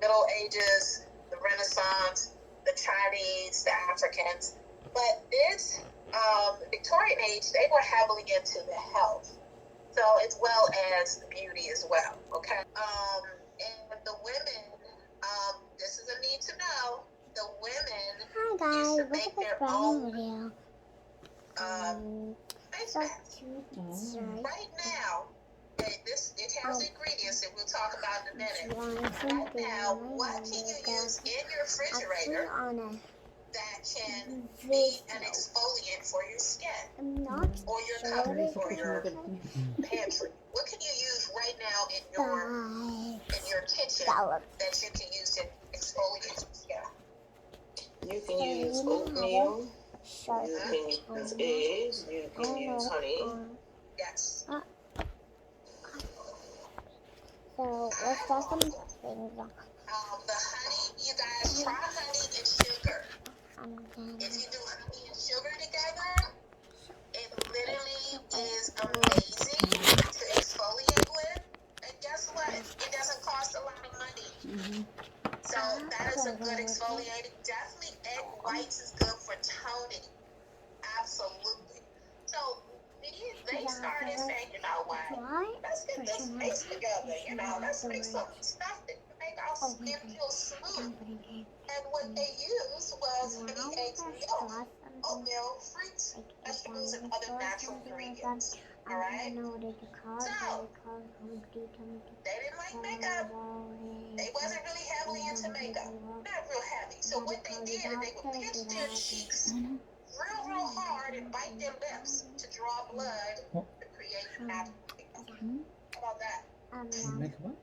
Middle Ages, the Renaissance, the Chinese, the Africans. But this Victorian age, they were heavily into the health, so as well as the beauty as well. Okay, and the women, this is a need to know. The women used to make their own face masks. Right now, it has ingredients that we'll talk about in a minute. Right now, what can you use in your refrigerator that can be an exfoliant for your skin or your cupboard or your pantry? What can you use right now in your kitchen that you can use to exfoliate your skin? You can use oatmeal. You can use eggs. You can use honey. Yes. So let's start some things. The honey, you guys try honey and sugar. If you do honey and sugar together, it literally is amazing to exfoliate with. And guess what? It doesn't cost a lot of money. So that is a good exfoliating. Definitely egg whites is good for toning. Absolutely. So they started saying, you know what? Let's get this face together. Let's make some stuff that can make our skin feel smooth. And what they used was honey, eggs, milk, oatmeal, fruits, vegetables, and other natural ingredients. All right. So they didn't like makeup. They wasn't really heavily into makeup. Not real heavy. So what they did is they would pinch their cheeks real hard and bite their lips to draw blood to create natural makeup. How about that? Makeup?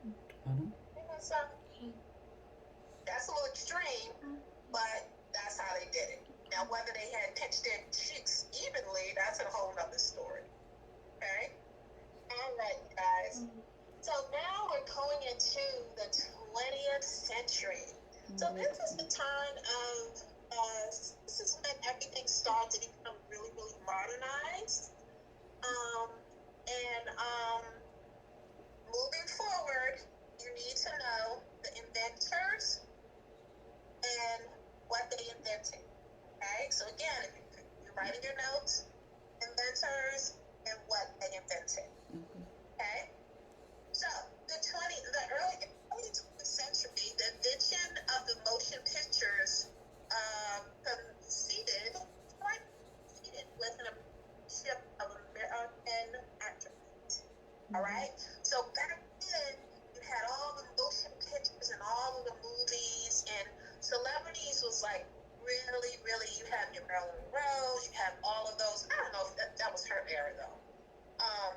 That's a little extreme, but that's how they did it. Now, whether they had pinched their cheeks evenly, that's a whole other story. Okay? All right, guys. So now we're going into the 20th century. So this is the time of this is when everything started to become really modernized. Moving forward, you need to know the inventors and what they invented. Okay, so again, if you're writing your notes, inventors and what they invented. Okay, so the early 20th century, the invention of the motion pictures coincided with an ship of American actors. All right, so back then you had all the motion pictures and all of the movies, and celebrities was like really, you have your Marilyn Monroe, you have all of those. I don't know if that was her era though. I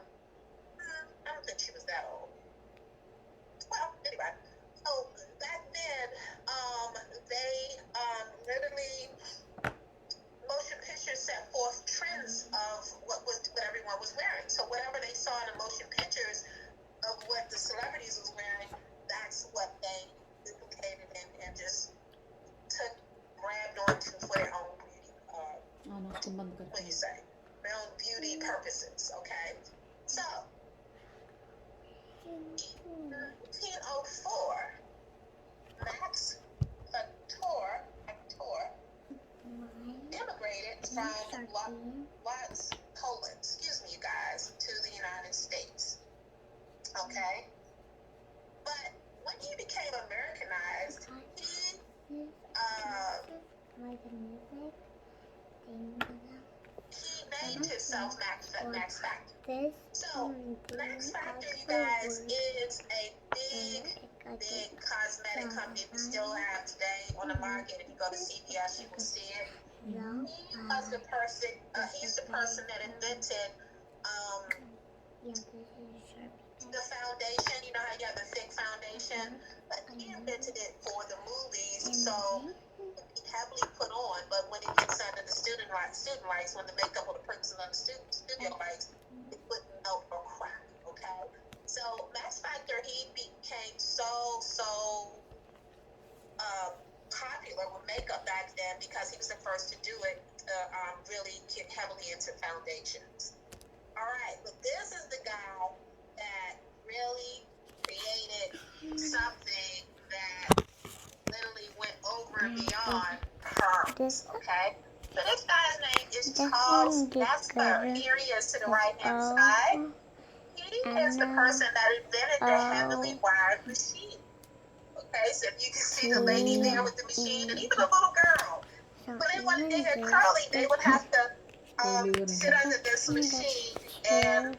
don't think she was that old. Well, anyway, so back then, they literally motion pictures set forth trends of what everyone was wearing. So whatever they saw in the motion pictures of what the celebrities was wearing, that's what they duplicated and just grabbed onto for their own beauty. What do you say? Their own beauty purposes. Okay. So 1904, Max Factor immigrated from Poland, you guys, to the United States. Okay? But when he became Americanized, he named himself Max Factor. So, Max Factor, you guys, is a big cosmetic company we still have today on the market. If you go to CVS, you will see it. He was the person, he's the person that invented the foundation. You know how you have the thick foundation? But he invented it for the movies, so it heavily put on. But when it gets under the student lights, when the makeup or the person under studio lights, it wouldn't melt or crack, okay? So Max Factor, he became so popular with makeup back then because he was the first to do it, really get heavily into foundations. All right, but this is the guy that really created something that this Okay? So this guy's name is This Charles one gets Nessler. better. Here he is to the Let's right hand go. side. He is the And person that invented the heavily O wired machine. Okay, so if you can see the T lady there with the machine, and even a little girl. so When they wanted to even get this curly, they would is have to sit under this in the machine chair and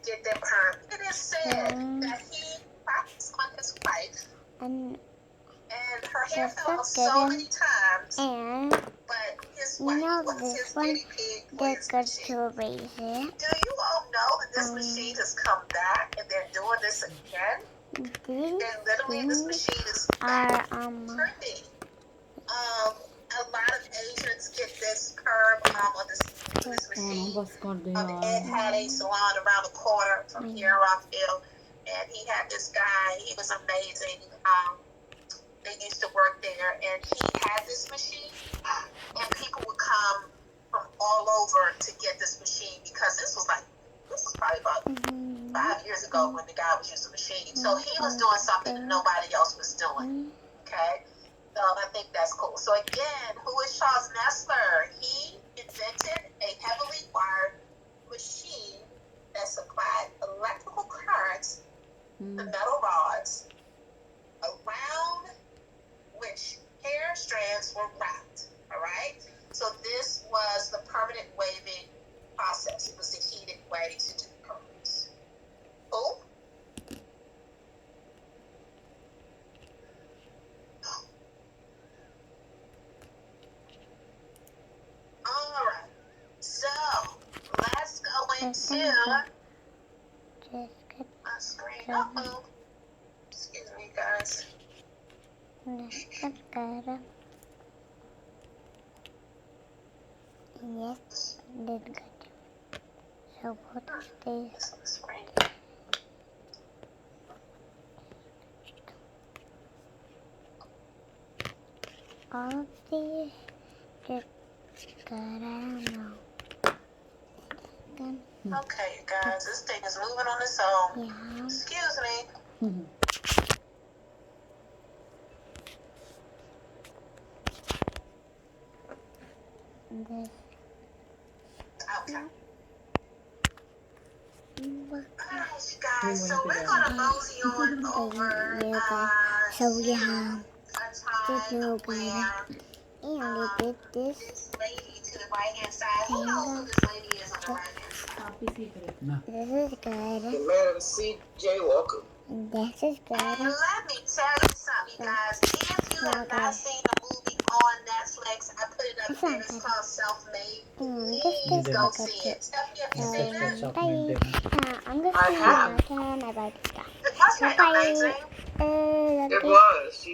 get them perm. It is said that he practiced on his wife, and and her hair this fell out is so given many times, and but his you wife know was this his one guinea pig for get his good machine. to erase it. Do you all know that this machine has come back and they're doing this again? These And literally this things machine is are back turning. A lot of Asians get this perm on this machine. Ed had a salon around the corner from here in Rockville, and he had this guy. He was amazing. They used to work there, and he had this machine, and people would come from all over to get this machine because this was probably about 5 years ago when the guy was using the machine. So he was doing something that nobody else was doing. Okay? So I think that's cool. So again, who is Charles Nessler? He invented a heavily wired machine that supplied electrical currents to metal rods around which hair strands were wrapped. All right? So this was the permanent waving process. It was the heated way to do perms. Cool? All right. So let's go into my screen. Uh-oh. Excuse me, guys. Yes, did good. So what is this? It's on the screen. All of these did good. I don't know. Then, Okay, you guys, this thing is moving on its own. yeah. Excuse me. This. Okay. What? Alright, you guys, so we're gonna mosey on over So we have a this time little guy, where and we did this. this lady to the right hand side. Who knows who this lady is on the right hand side? This is good. Madam C.J. Walker. This is good. And let me tell you something, you guys. If you have not seen the movie on Netflix, I put it up there. It's called Self-Made. Please go see it. Stephanie, have you seen it? Bye. I'm just I saying have. I can. I like this guy. Wasn't it Bye. amazing? It was.